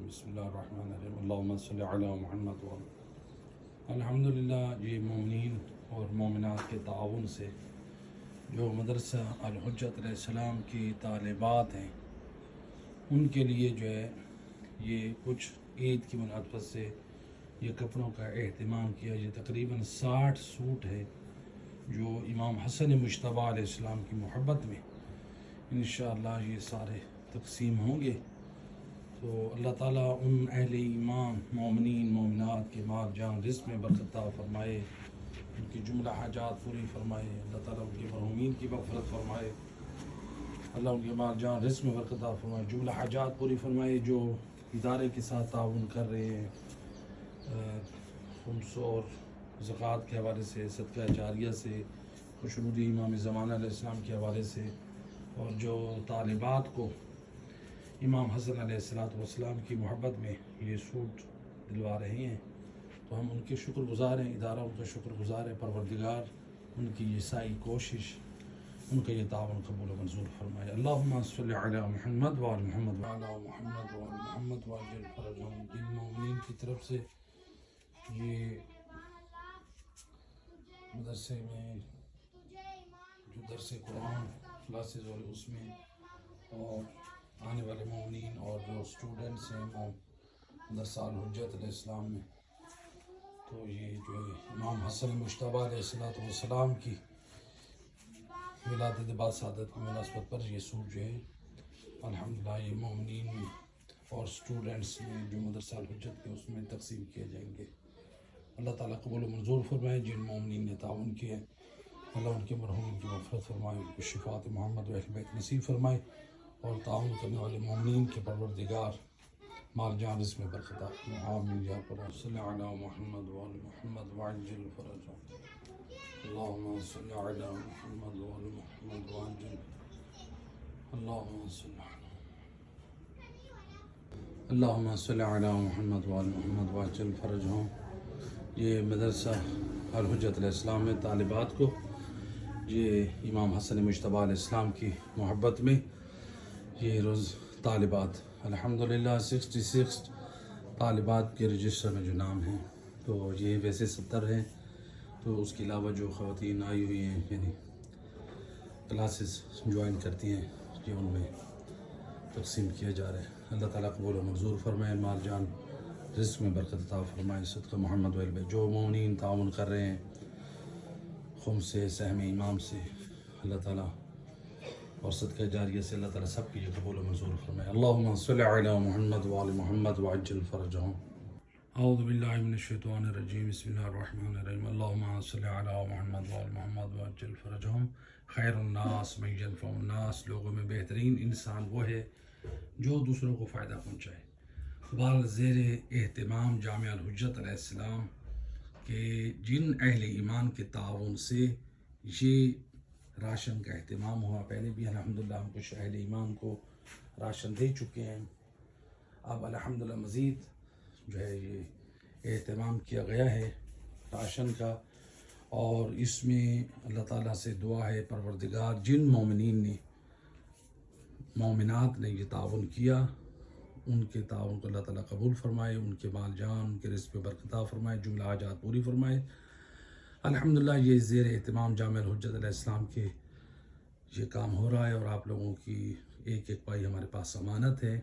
بسم اللہ الرحمن الرحیم اللہم صلی علی محمد الحمدللہ. یہ مومنین اور مومنات کے تعاون سے جو مدرسہ الحجت علیہ السلام کی طالبات ہیں ان کے لیے جو ہے یہ کچھ عید کی مناسبت سے یہ کپڑوں کا اہتمام کیا. یہ تقریباً 60 سوٹ ہے جو امام حسن مجتبیٰ علیہ السلام کی محبت میں انشاءاللہ یہ سارے تقسیم ہوں گے. تو اللہ تعالیٰ ان اہل ایمان مومنین مومنات کے مال جان رزق میں برکت عطا فرمائے, ان کی جملہ حاجات پوری فرمائے. اللہ تعالیٰ ان کے مرحومین کی مغفرت فرمائے. اللہ ان کے مال جان رزق میں برکت عطا فرمائے, جملہ حاجات پوری فرمائے. جو ادارے کے ساتھ تعاون کر رہے ہیں خمس اور زکوٰۃ کے حوالے سے, صدقہ جاریہ سے, خوشنودی امام زمانہ علیہ السلام کے حوالے سے, اور جو طالبات کو امام حسن علیہ السلام کی محبت میں یہ سوٹ دلوا رہے ہیں, تو ہم ان کے شکر گزار ہیں. ادارہ ان کا شکر گزار ہے. پروردگار ان کی یہ ساری کوشش, ان کا یہ تعاون قبول و منظور فرمائے. اللہم صلی علی محمد وعلی محمد وعلی محمد وعلی محمد وعجل فرجہم. ان مومنین کی طرف سے یہ مدرسے میں جو درس قرآن کلاسز اور اس میں اور آنے والے مومنین اور جو اسٹوڈنٹس ہیں مدرسہ الحجت علیہ السلام میں, تو یہ جو ہے امام حسن مجتبیٰ علیہ السلام کی ولادت باسعادت کی مناسبت پر یہ سوٹ جو ہے الحمدللہ یہ مومنین اور اسٹوڈنٹس میں جو مدرسہ الحجت کے اس میں تقسیم کیے جائیں گے. اللہ تعالیٰ قبول و منظور فرمائے. جن مومنین نے تعاون کیا اللہ ان کے مرحومین کی مغفرت فرمائے, ان کو شفاعت محمد و اہل بیت نصیب فرمائے, اور تعاون کرنے والے مومنین کے پروردگار مال جان رزق میں برکت عطا فرمائے. آمین یا رب العالمین. صلی علی محمد وعلی محمد وعجل فرجہم. اللہم صلی علی محمد وعلی محمد وعجل. اللہم صلی علی محمد وعلی محمد وعجل فرجہم. یہ مدرسہ الحجت علیہ السلام میں طالبات کو یہ امام حسن مجتبیٰ علیہ السلام کی محبت میں یہ روز طالبات الحمدللہ 66 طالبات کے رجسٹر میں جو نام ہیں, تو یہ ویسے 70 ہیں, تو اس کے علاوہ جو خواتین آئی ہوئی ہیں یعنی کلاسز جوائن کرتی ہیں یہ ان میں تقسیم کیا جا رہا ہے. اللہ تعالیٰ قبول و منظور فرمائے, مال جان رزق میں برکت عطا فرمائے. صدقہ محمد و اہل بیت جو مومنین تعاون کر رہے ہیں خم سے, سہم امام سے, اللہ تعالیٰ اور صدقہ جاریہ سے اللہ تعالیٰ سب کی یہ قبول و منظور فرمائے. اللہم صلی علی محمد وعلی محمد وعجل فرجہم. اعوذ باللہ من الشیطان الرجیم. بسم اللہ الرحمن الرحیم. اللہم صلی علی محمد وعلی محمد وعجل فرجہم. خیر الناس من ینفع الناس. لوگوں میں بہترین انسان وہ ہے جو دوسروں کو فائدہ پہنچائے. بال زیر اہتمام جامعہ الحجت علیہ السلام کہ جن اہل ایمان کے تعاون سے یہ راشن کا اہتمام ہوا. پہلے بھی الحمدللہ ہم کچھ اہل ایمان کو راشن دے چکے ہیں. اب الحمدللہ مزید جو ہے یہ اہتمام کیا گیا ہے راشن کا, اور اس میں اللہ تعالیٰ سے دعا ہے پروردگار جن مومنین نے مومنات نے یہ تعاون کیا ان کے تعاون کو اللہ تعالیٰ قبول فرمائے, ان کے مال جان ان کے رزق پہ برکت عطا فرمائے, جملہ حاجات پوری فرمائے. الحمدللہ یہ زیر اہتمام جامعہ الحجت علیہ السلام کے یہ کام ہو رہا ہے, اور آپ لوگوں کی ایک ایک پائی ہمارے پاس ضمانت ہے.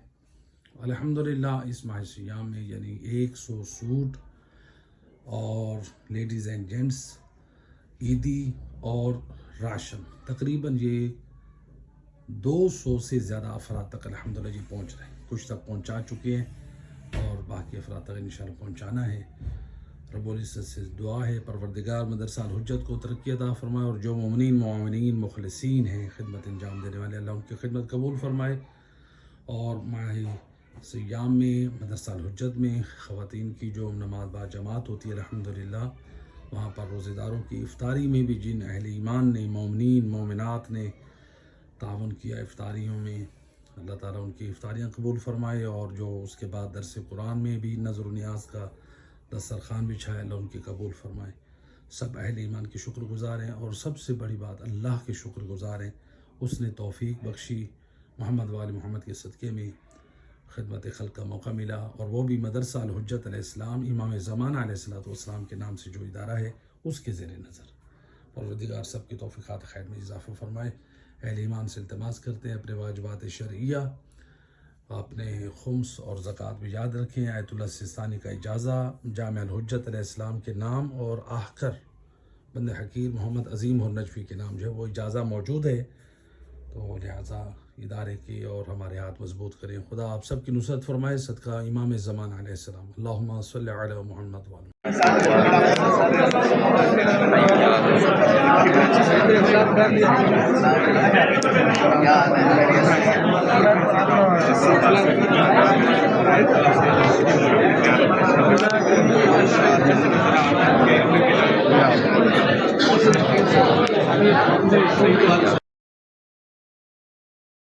الحمدللہ اس ماہ سیام میں یعنی 100 سوٹ اور لیڈیز اینڈ جینٹس عیدی اور راشن تقریباً یہ 200 سے زیادہ افراد تک الحمدللہ یہ پہنچ رہے ہیں. کچھ تک پہنچا چکے ہیں اور باقی افراد تک انشاءاللہ پہنچانا ہے. رب العزت سے دعا ہے پروردگار مدرسہ الحجت کو ترقی عطا فرمائے, اور جو مومنین مخلصین ہیں خدمت انجام دینے والے اللہ ان کی خدمت قبول فرمائے. اور ماہ سیام میں مدرسہ الحجت میں خواتین کی جو نماز با جماعت ہوتی ہے الحمدللہ وہاں پر روزے داروں کی افطاری میں بھی جن اہل ایمان نے مومنین مومنات نے تعاون کیا افطاریوں میں, اللہ تعالیٰ ان کی افطاریاں قبول فرمائے. اور جو اس کے بعد درس قرآن میں بھی نظر و نیاز کا دسترخوان بچھائے اللہ ان کی قبول فرمائے. سب اہل ایمان کے شکر گزار ہیں, اور سب سے بڑی بات اللہ کے شکر گزار ہیں, اس نے توفیق بخشی محمد وآل محمد کے صدقے میں خدمت خلق کا موقع ملا، اور وہ بھی مدرسہ الحجت علیہ السلام امام زمانہ علیہ السلام کے نام سے جو ادارہ ہے اس کے زیر نظر۔ پروردگار سب کی توفیقات خیر میں اضافہ فرمائے۔ اہل ایمان سے التماس کرتے ہیں اپنے واجبات شرعیہ، اپنے خمس اور زکوٰۃ بھی یاد رکھیں۔ آیت اللہ سستانی کا اجازہ جامع الحجت علیہ السلام کے نام اور آخر بند حقیر محمد عظیم النجفی کے نام جو ہے وہ اجازہ موجود ہے، تو لہٰذا ادارے کی اور ہمارے ہاتھ مضبوط کریں۔ خدا آپ سب کی نصرت فرمائے صدقہ امام زمانہ علیہ السلام۔ اللہم صلی علی محمد وعلی